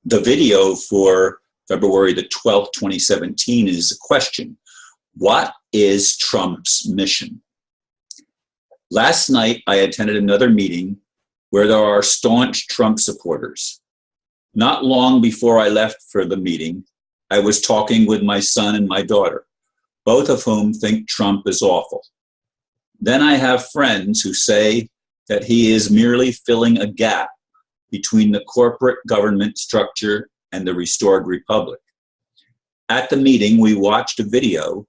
The video for February the 12th, 2017 is a question. What is Trump's mission? Last night, I attended another meeting where there are staunch Trump supporters. Not long before I left for the meeting, I was talking with my son and my daughter, both of whom think Trump is awful. Then I have friends who say that he is merely filling a gap between the corporate government structure and the restored republic. At the meeting, we watched a video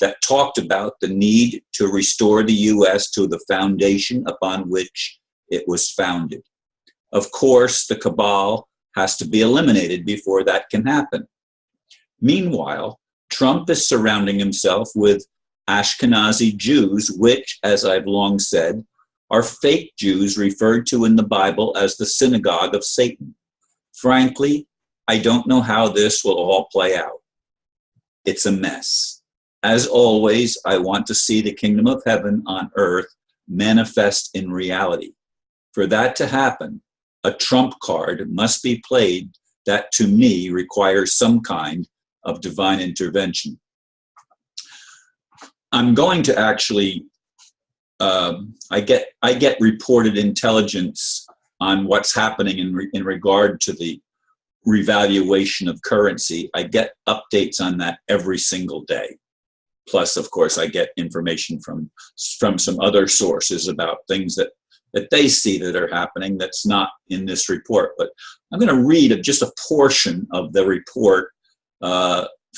that talked about the need to restore the U.S. to the foundation upon which it was founded. Of course, the cabal has to be eliminated before that can happen. Meanwhile, Trump is surrounding himself with Ashkenazi Jews, which, as I've long said, are fake Jews referred to in the Bible as the Synagogue of Satan. Frankly, I don't know how this will all play out. It's a mess. As always, I want to see the kingdom of heaven on earth manifest in reality. For that to happen, a trump card must be played that, to me, requires some kind of divine intervention. I'm going to actually, I get reported intelligence on what's happening in regard to the revaluation of currency. I get updates on that every single day. Plus, of course, I get information from some other sources about things that they see that are happening that's not in this report. But I'm going to read just a portion of the report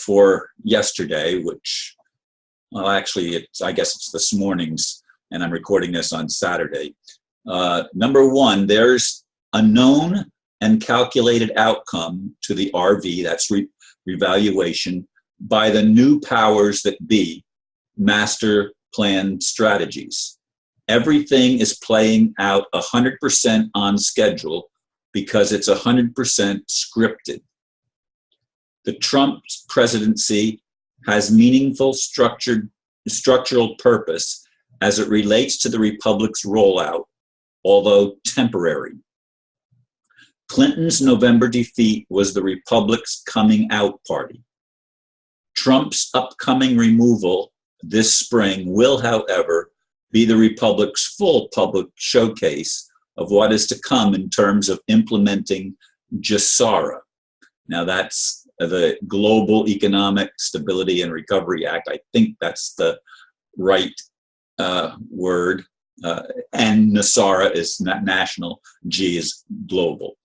for yesterday, which, well, actually, I guess it's this morning's, and I'm recording this on Saturday. Number one, there's a known and calculated outcome to the RV, that's revaluation, by the new powers that be, master plan strategies. Everything is playing out 100% on schedule because it's 100% scripted. The Trump presidency has meaningful structural purpose as it relates to the republic's rollout, although temporary. Clinton's November defeat was the republic's coming out party. Trump's upcoming removal this spring will, however, be the republic's full public showcase of what is to come in terms of implementing GSARA. Now, that's the Global Economic Stability and Recovery Act. I think that's the right word. And NASARA is national, G is global.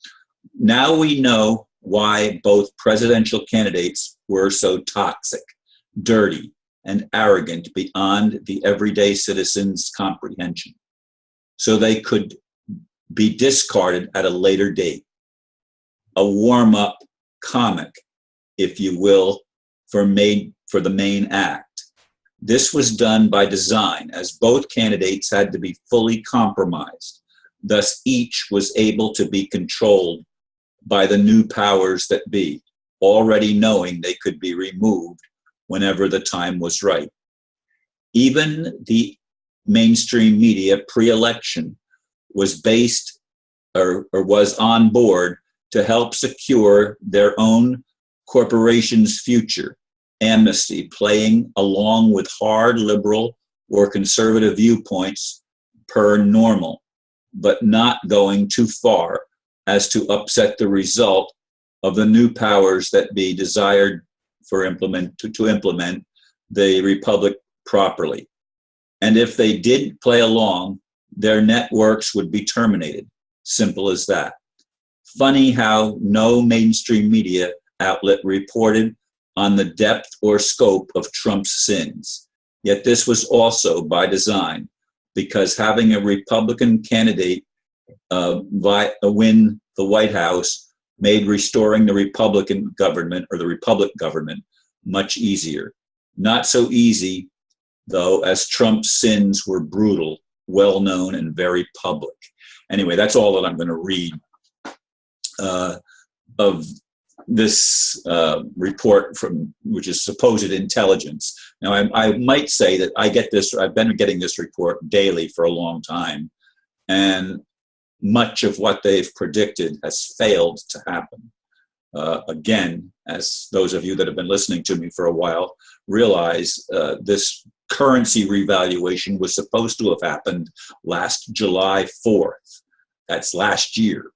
Now we know why both presidential candidates were so toxic, dirty, and arrogant beyond the everyday citizen's comprehension, so they could be discarded at a later date. A warm-up comic, if you will, for the main act. This was done by design, as both candidates had to be fully compromised. Thus, each was able to be controlled by the new powers that be, already knowing they could be removed whenever the time was right. Even the mainstream media pre-election was based or was on board to help secure their own corporation's future. Amnesty, playing along with hard liberal or conservative viewpoints per normal, but not going too far as to upset the result of the new powers that be desired for to implement the republic properly. And if they did play along, their networks would be terminated. Simple as that. Funny how no mainstream media outlet reported on the depth or scope of Trump's sins. Yet this was also by design, because having a Republican candidate win the White House made restoring the Republican government or the Republic government much easier. Not so easy, though, as Trump's sins were brutal, well-known, and very public. Anyway, that's all that I'm going to read of this report from, which is supposed intelligence. Now, I might say that I've been getting this report daily for a long time, and much of what they've predicted has failed to happen. Again, as those of you that have been listening to me for a while realize, this currency revaluation was supposed to have happened last July 4th. That's last year.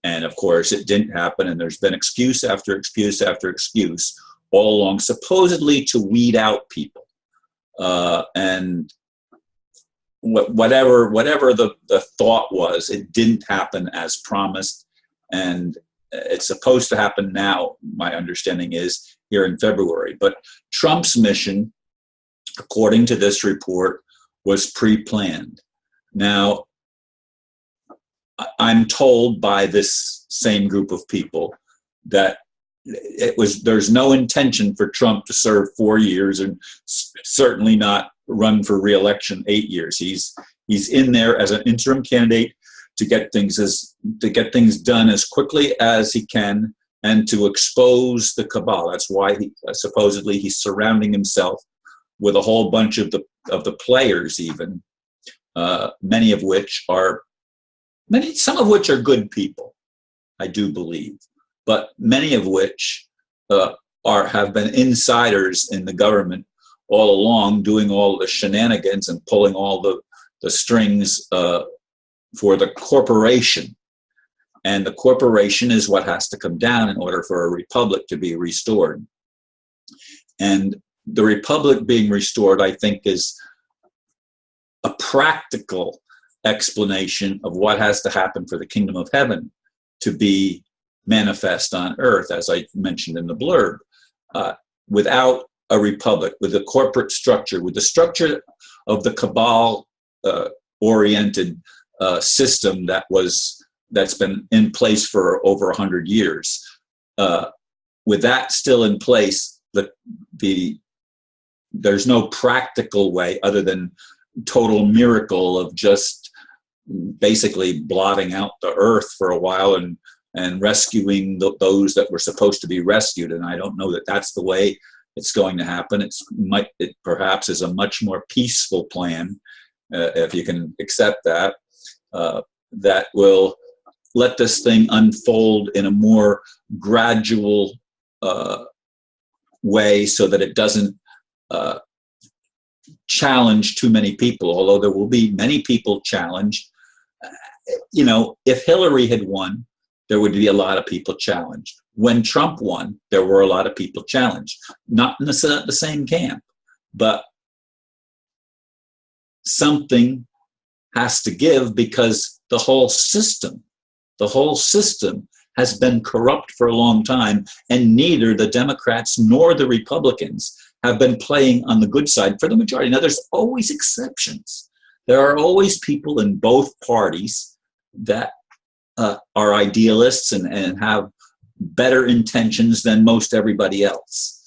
And of course, it didn't happen. And there's been excuse after excuse after excuse all along, supposedly to weed out people. And whatever the thought was, it didn't happen as promised. And it's supposed to happen now, my understanding is, here in February. But Trump's mission, according to this report, was pre-planned. Now, I'm told by this same group of people that there's no intention for Trump to serve 4 years, and certainly not run for re-election 8 years. He's in there as an interim candidate to get things done as quickly as he can and to expose the cabal. That's why supposedly he's surrounding himself with a whole bunch of the players, even some of which are good people, I do believe, but many of which have been insiders in the government all along, doing all the shenanigans and pulling all the strings for the corporation. And the corporation is what has to come down in order for a republic to be restored. And the republic being restored, I think, is a practical explanation of what has to happen for the kingdom of heaven to be manifest on earth, as I mentioned in the blurb. Without a republic, with a corporate structure, with the structure of the cabal oriented system that's been in place for over 100 years, with that still in place, there's no practical way other than total miracle of just basically blotting out the earth for a while and rescuing those that were supposed to be rescued. And I don't know that that's the way it's going to happen. It perhaps is a much more peaceful plan, if you can accept that, that will let this thing unfold in a more gradual way so that it doesn't challenge too many people, although there will be many people challenged. If Hillary had won, there would be a lot of people challenged. When Trump won, there were a lot of people challenged. Not in the same camp, but something has to give, because the whole system has been corrupt for a long time, and neither the Democrats nor the Republicans have been playing on the good side for the majority. Now, there's always exceptions. There are always people in both parties that are idealists and have better intentions than most everybody else.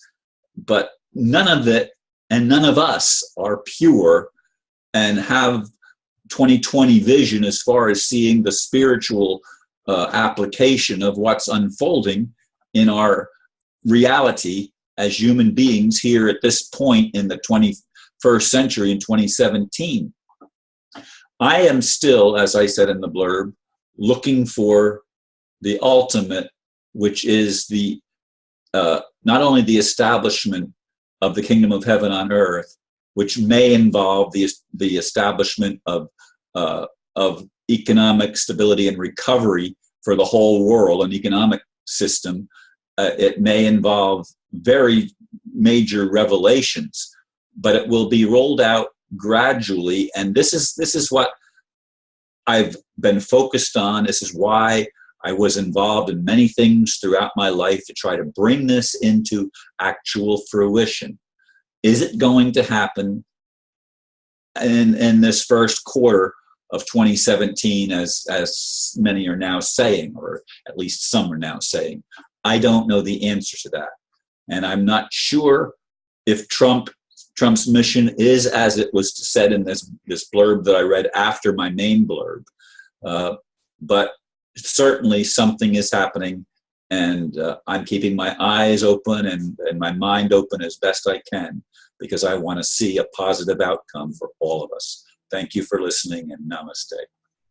But none of it and none of us are pure and have 20/20 vision as far as seeing the spiritual application of what's unfolding in our reality as human beings here at this point in the 21st century in 2017. I am still, as I said in the blurb, looking for the ultimate, which is not only the establishment of the kingdom of heaven on earth, which may involve the establishment of economic stability and recovery for the whole world, an economic system. It may involve very major revelations, but it will be rolled out gradually. And this is what I've been focused on. This is why I was involved in many things throughout my life to try to bring this into actual fruition. Is it going to happen in this first quarter of 2017, as many are now saying, or at least some are now saying? I don't know the answer to that. And I'm not sure if Trump's mission is as it was said in this blurb that I read after my main blurb. But certainly something is happening, and I'm keeping my eyes open and my mind open as best I can, because I want to see a positive outcome for all of us. Thank you for listening, and namaste.